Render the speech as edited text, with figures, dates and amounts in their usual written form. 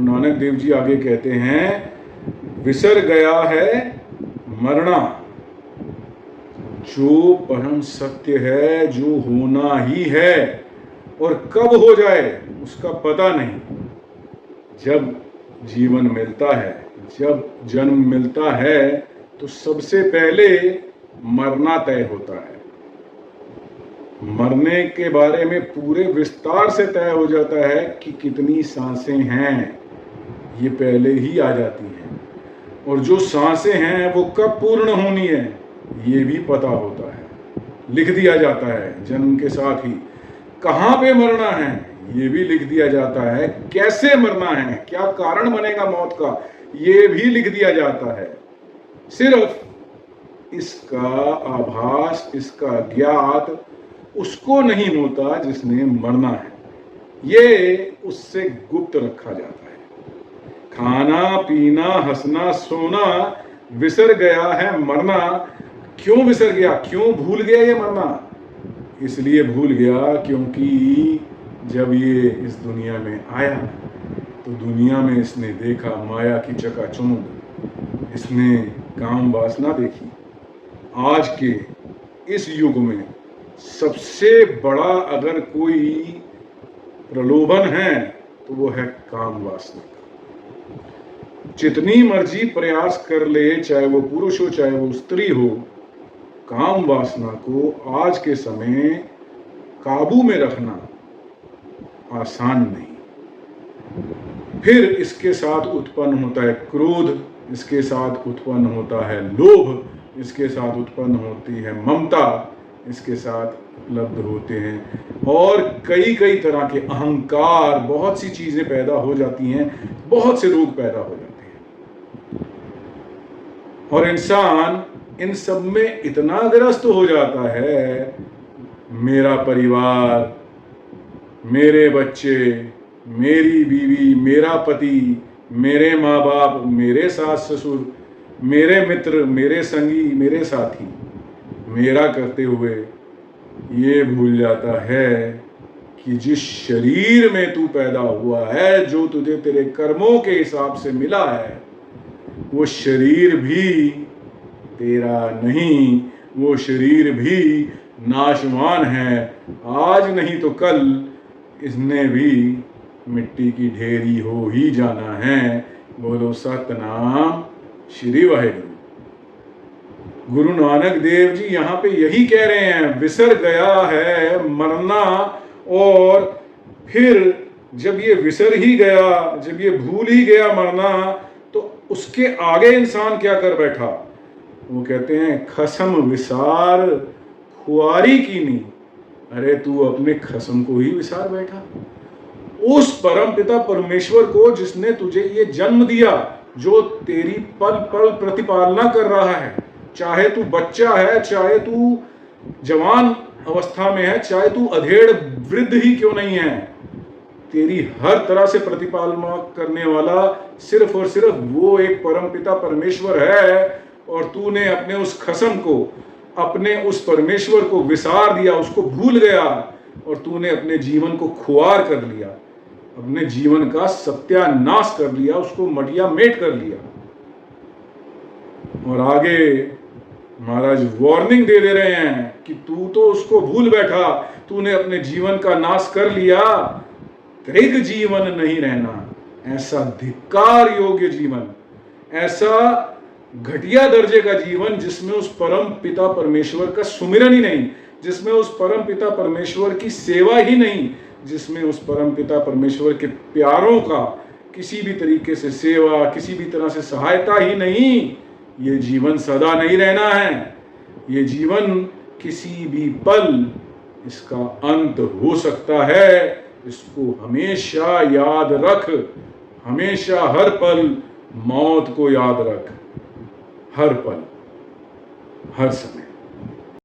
गुरु नानक देव जी आगे कहते हैं, विसर गया है मरना, जो परम सत्य है, जो होना ही है और कब हो जाए उसका पता नहीं। जब जीवन मिलता है, जब जन्म मिलता है, तो सबसे पहले मरना तय होता है। मरने के बारे में पूरे विस्तार से तय हो जाता है कि कितनी सांसें हैं, ये पहले ही आ जाती हैं, और जो सांसें हैं वो कब पूर्ण होनी है ये भी पता होता है, लिख दिया जाता है जन्म के साथ ही। कहाँ पे मरना है ये भी लिख दिया जाता है, कैसे मरना है, क्या कारण बनेगा मौत का, ये भी लिख दिया जाता है। सिर्फ इसका आभास, इसका ज्ञात उसको नहीं होता जिसने मरना है, ये उससे गुप्त रखा जाता है। खाना पीना हंसना सोना, विसर गया है मरना। क्यों विसर गया, क्यों भूल गया ये मरना? इसलिए भूल गया क्योंकि जब ये इस दुनिया में आया तो दुनिया में इसने देखा माया की चकाचौंध, इसने काम वासना देखी। आज के इस युग में सबसे बड़ा अगर कोई प्रलोभन है तो वो है काम वासना। जितनी मर्जी प्रयास कर ले, चाहे वो पुरुष हो चाहे वो स्त्री हो, काम वासना को आज के समय काबू में रखना आसान नहीं। फिर इसके साथ उत्पन्न होता है क्रोध, इसके साथ उत्पन्न होता है लोभ, इसके साथ उत्पन्न होती है ममता, इसके साथ उपलब्ध होते हैं और कई कई तरह के अहंकार, बहुत सी चीजें पैदा हो जाती हैं, बहुत से रोग पैदा हो जाते हैं, और इंसान इन सब में इतना ग्रस्त हो जाता है, मेरा परिवार, मेरे बच्चे, मेरी बीवी, मेरा पति, मेरे माँ बाप, मेरे सास ससुर, मेरे मित्र, मेरे संगी, मेरे साथी, मेरा करते हुए ये भूल जाता है कि जिस शरीर में तू पैदा हुआ है, जो तुझे तेरे कर्मों के हिसाब से मिला है, वो शरीर भी तेरा नहीं, वो शरीर भी नाशवान है। आज नहीं तो कल इसने भी मिट्टी की ढेरी हो ही जाना है। बोलो सतनाम श्री वाहेगुरु। गुरु नानक देव जी यहाँ पे यही कह रहे हैं, विसर गया है मरना, और फिर जब ये विसर ही गया, जब ये भूल ही गया मरना, तो उसके आगे इंसान क्या कर बैठा? वो कहते हैं, खसम विसार खुआरी कीनी। अरे तू अपने खसम को ही विसार बैठा। उस परम पिता परमेश्वर को जिसने तुझे ये जन्म दिया, जो तेरी पल पल प्रतिपालना कर रहा है, चाहे तू बच्चा है, चाहे तू जवान अवस्था में है, चाहे तू अधेड़ वृद्ध ही क्यों नहीं है, तेरी हर तरह से प्रतिपालना करने वाला सिर्फ और सिर्फ वो एक परम पिता परमेश्वर है। और तूने अपने उस खसम को, अपने उस परमेश्वर को विसार दिया, उसको भूल गया, और तूने अपने जीवन को खुआर कर लिया, अपने जीवन का सत्यानाश कर लिया, उसको मटिया मेट कर लिया। और आगे महाराज वार्निंग दे रहे हैं कि तू तो उसको भूल बैठा, तूने अपने जीवन का नाश कर लिया, त्रिग जीवन नहीं रहना। ऐसा धिक्कार योग्य जीवन, ऐसा घटिया दर्जे का जीवन जिसमें उस परम पिता परमेश्वर का सुमिरन ही नहीं, जिसमें उस परम पिता परमेश्वर की सेवा ही नहीं, जिसमें उस परम पिता परमेश्वर के प्यारों का किसी भी तरीके से सेवा, किसी भी तरह से सहायता ही नहीं, ये जीवन सदा नहीं रहना है। ये जीवन किसी भी पल इसका अंत हो सकता है। इसको हमेशा याद रख, हमेशा हर पल मौत को याद रख, हर पल हर समय।